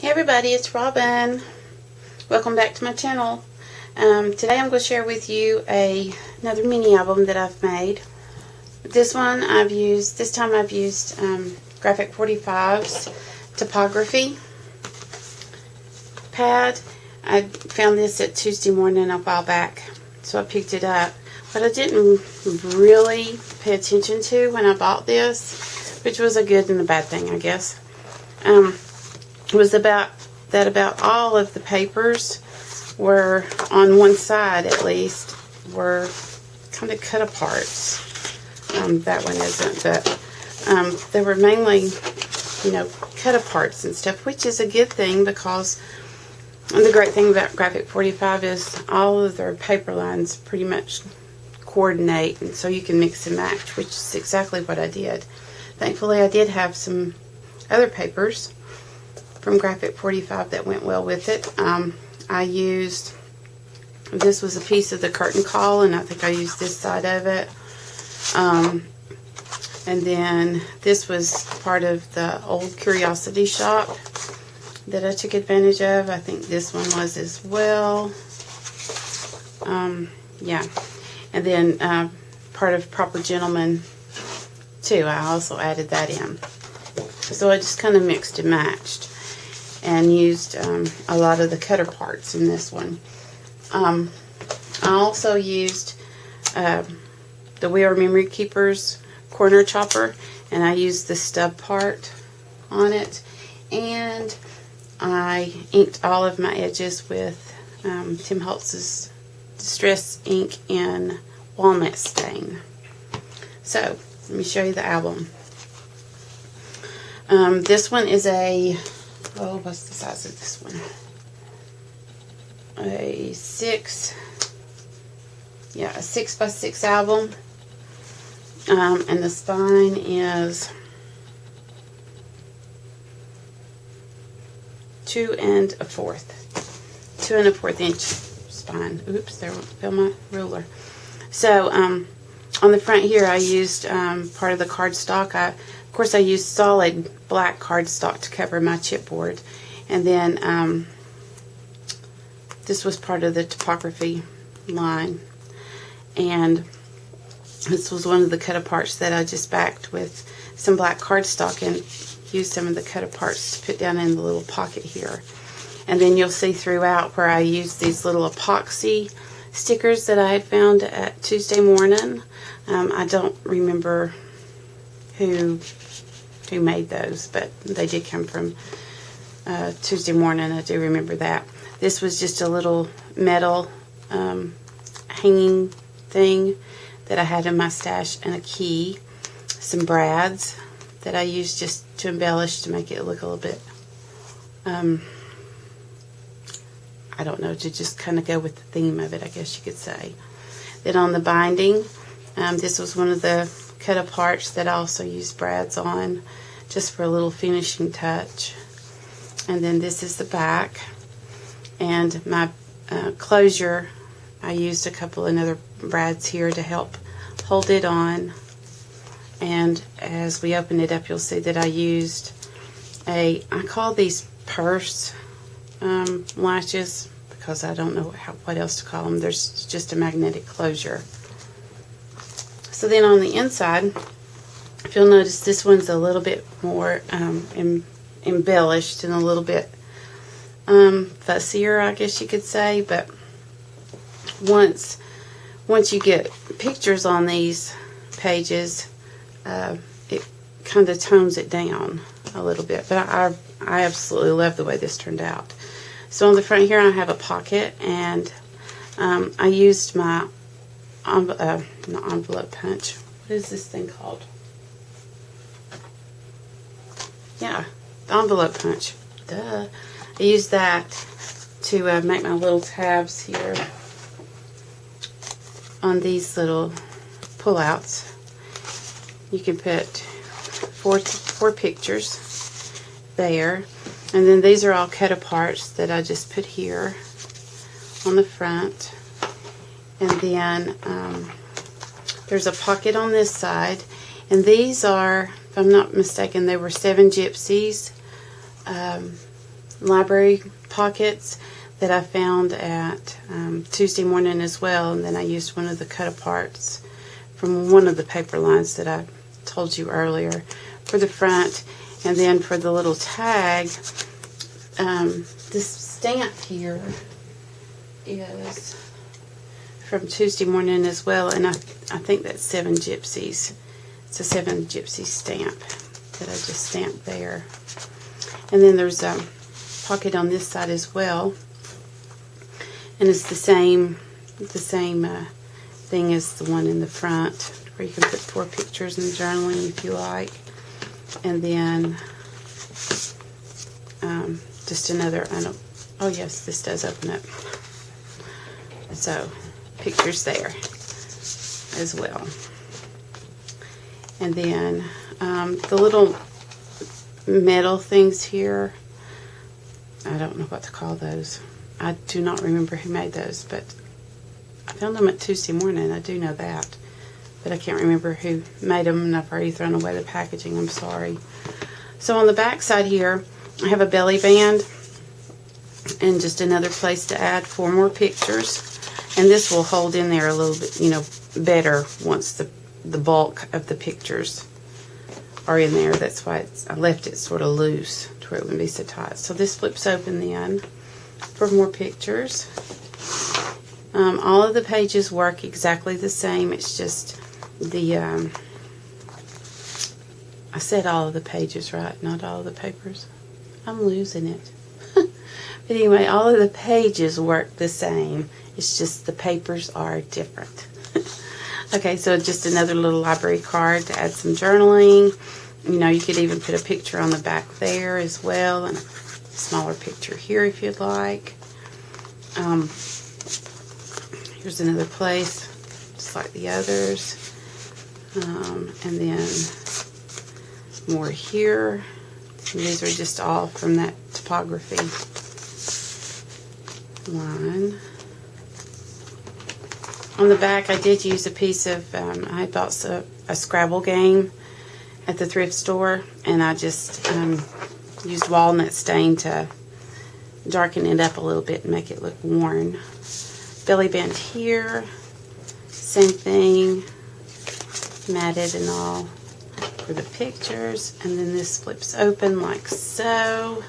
Hey everybody, it's Robin. Welcome back to my channel. Today I'm going to share with you another mini album that I've made. This time I've used Graphic 45's Typography pad. I found this at Tuesday morning a while back, so I picked it up. But I didn't really pay attention to when I bought this, which was a good and a bad thing, I guess. Was about all of the papers were, on one side at least, were kind of cut aparts. That one isn't, but they were mainly, cut aparts and stuff, which is a good thing, because the great thing about Graphic 45 is all of their paper lines pretty much coordinate, and so you can mix and match, which is exactly what I did. Thankfully, I did have some other papers from Graphic 45 that went well with it. I used, this was a piece of the curtain call, and I think I used this side of it. And then this was part of the old Curiosity Shop that I took advantage of. I think this one was as well. Yeah. And then part of Proper Gentleman too. I also added that in. So I just kind of mixed and matched, and used a lot of the cutter parts in this one. I also used the We Are Memory Keepers corner chopper, and I used the stub part on it, and I inked all of my edges with Tim Holtz's Distress ink in Walnut Stain. So let me show you the album. This one is what's the size of this one? A 6 by 6 album. And the spine is 2 1/4 inch spine. Oops, there fell my ruler. So on the front here, I used part of the cardstock. Of course, I used solid black cardstock to cover my chipboard, and then this was part of the typography line, and this was one of the cut aparts that I just backed with some black cardstock and used some of the cut aparts to put down in the little pocket here. And then you'll see throughout where I used these little epoxy stickers that I had found at Tuesday morning. I don't remember who made those, but they did come from Tuesday morning. I do remember that. This was just a little metal hanging thing that I had in my stash, and a key, some brads that I used just to embellish, to make it look a little bit, I don't know, to just kind of go with the theme of it, I guess you could say. Then on the binding, this was one of the cut aparts that I also used brads on, just for a little finishing touch. And then this is the back, and my closure, I used a couple another brads here to help hold it on. And as we open it up, you'll see that I used I call these purse latches, because I don't know what else to call them. There's just a magnetic closure. So then on the inside, if you'll notice, this one's a little bit more embellished and a little bit fussier, I guess you could say. But once you get pictures on these pages, it kind of tones it down a little bit. But I absolutely love the way this turned out. So on the front here, I have a pocket, and I used my not envelope punch. What is this thing called? Yeah, the envelope punch. Duh. I used that to make my little tabs here on these little pullouts. You can put four pictures there, and then these are all cut aparts that I just put here on the front. And then there's a pocket on this side, and these are, if I'm not mistaken, they were 7 Gypsies library pockets that I found at Tuesday Morning as well, and then I used one of the cut aparts from one of the paper lines that I told you earlier for the front. And then for the little tag, this stamp here is from Tuesday Morning as well, and I think that's 7 Gypsies. It's a 7 Gypsy stamp that I just stamped there. And then there's a pocket on this side as well, and it's the same thing as the one in the front, where you can put 4 pictures in journaling if you like. And then just another, oh yes, this does open up. So pictures there as well. And then the little metal things here, I don't know what to call those. I do not remember who made those, but I found them at Tuesday Morning. I do know that, but I can't remember who made them, and I've already thrown away the packaging. I'm sorry. So on the back side here, I have a belly band and just another place to add 4 more pictures. And this will hold in there a little bit, you know, better once the bulk of the pictures are in there. That's why I left it sort of loose to where it wouldn't be so tight. So this flips open then for more pictures. All of the pages work exactly the same. It's just the, I said all of the pages, right? Not all of the papers. I'm losing it. But anyway, all of the pages work the same. It's just the papers are different. Okay, so just another little library card to add some journaling. You know, you could even put a picture on the back there as well, and a smaller picture here if you'd like. Here's another place, just like the others. And then more here. And these are just all from that typography line. On the back, I did use a piece of, I had bought a Scrabble game at the thrift store, and I just used walnut stain to darken it up a little bit and make it look worn. Belly band here, same thing, matted and all for the pictures. And then this flips open like so,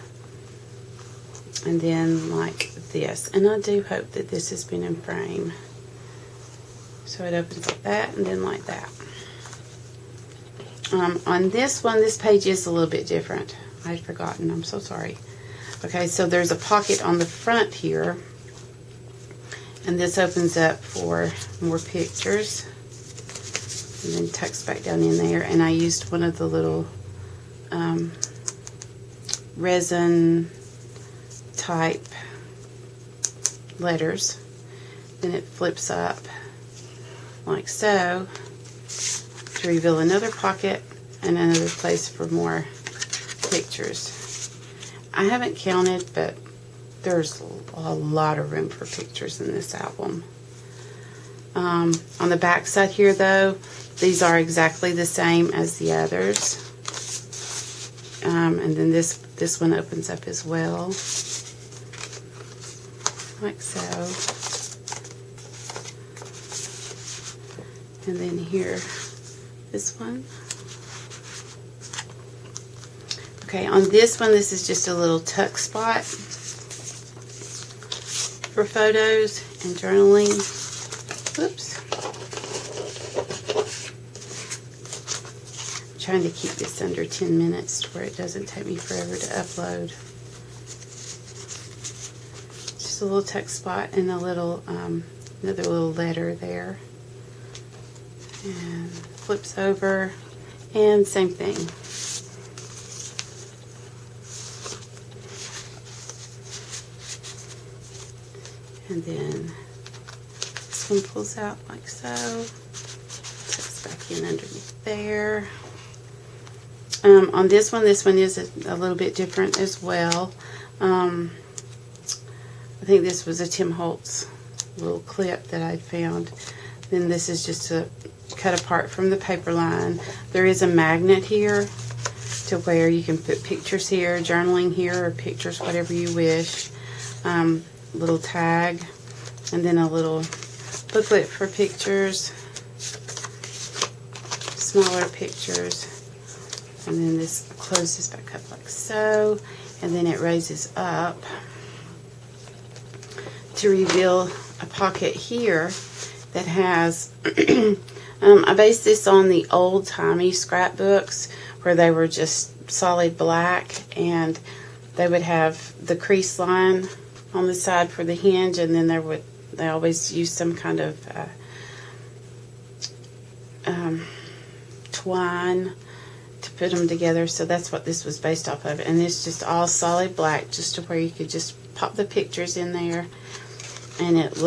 and then like this. And I do hope that this has been in frame. So it opens like that and then like that. On this one, this page is a little bit different. I had forgotten. I'm so sorry. Okay, so there's a pocket on the front here, and this opens up for more pictures, and then tucks back down in there. And I used one of the little resin type letters. Then it flips up like so to reveal another pocket and another place for more pictures. I haven't counted, but there's a lot of room for pictures in this album. On the back side here though, these are exactly the same as the others. And then this one opens up as well, like so. And then here, this one. Okay, on this one, this is just a little tuck spot for photos and journaling. Whoops. I'm trying to keep this under 10 minutes to where it doesn't take me forever to upload. Just a little tuck spot and a little, another little letter there. And flips over, and same thing. And then this one pulls out like so, tucks back in underneath there. On this one is a little bit different as well. I think this was a Tim Holtz little clip that I found. Then this is just a cut apart from the paper line. There is a magnet here to to where you can put pictures here, journaling here, or pictures, whatever you wish. Little tag, and then a little booklet for pictures, smaller pictures, and then this closes back up like so, and then it raises up to reveal a pocket here that has I based this on the old-timey scrapbooks where they were just solid black, and they would have the crease line on the side for the hinge, and then they always use some kind of twine to put them together. So that's what this was based off of, and it's just all solid black, just to where you could just pop the pictures in there and it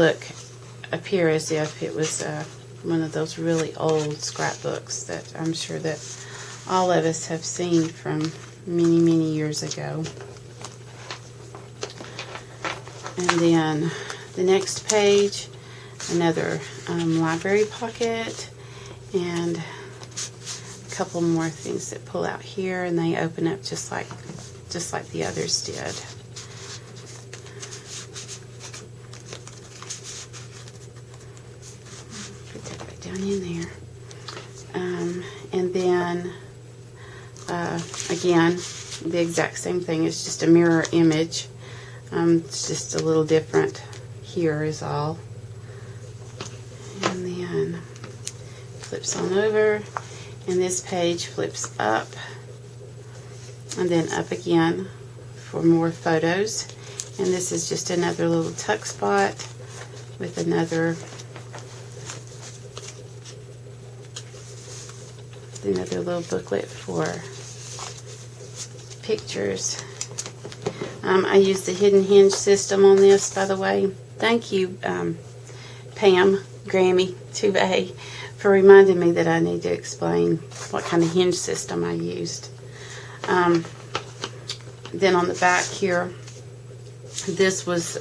appear as if it was one of those really old scrapbooks that I'm sure that all of us have seen from many years ago. And then the next page, another library pocket, and a couple more things that pull out here, and they open up just like the others did. Put that right down in there. And then again, the exact same thing. It's just a mirror image. It's just a little different here is all. And then flips on over, and this page flips up and then up again for more photos. And this is just another little tuck spot with another little booklet for pictures. I use the hidden hinge system on this, by the way. Thank you, Pam, Grammy 2A, for reminding me that I need to explain what kind of hinge system I used. Then on the back here, this was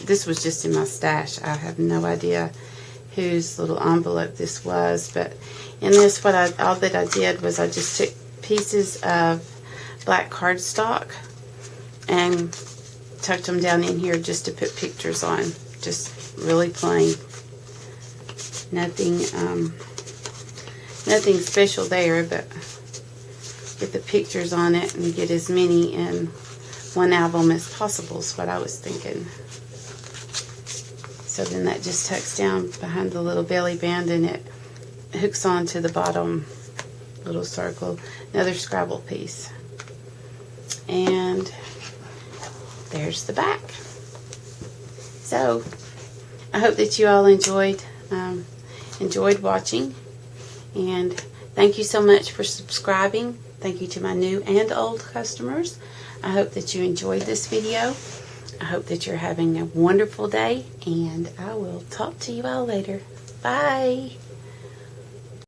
this was just in my stash. I have no idea whose little envelope this was, but in this, all that I did was I just took pieces of black cardstock and tucked them down in here just to put pictures on. Just really plain. Nothing special there, but get the pictures on it and get as many in one album as possible is what I was thinking. So then that just tucks down behind the little belly band, and it hooks onto the bottom little circle. Another Scrabble piece. And there's the back. So I hope that you all enjoyed watching, and thank you so much for subscribing. Thank you to my new and old customers. I hope that you enjoyed this video. I hope that you're having a wonderful day, and I will talk to you all later. Bye.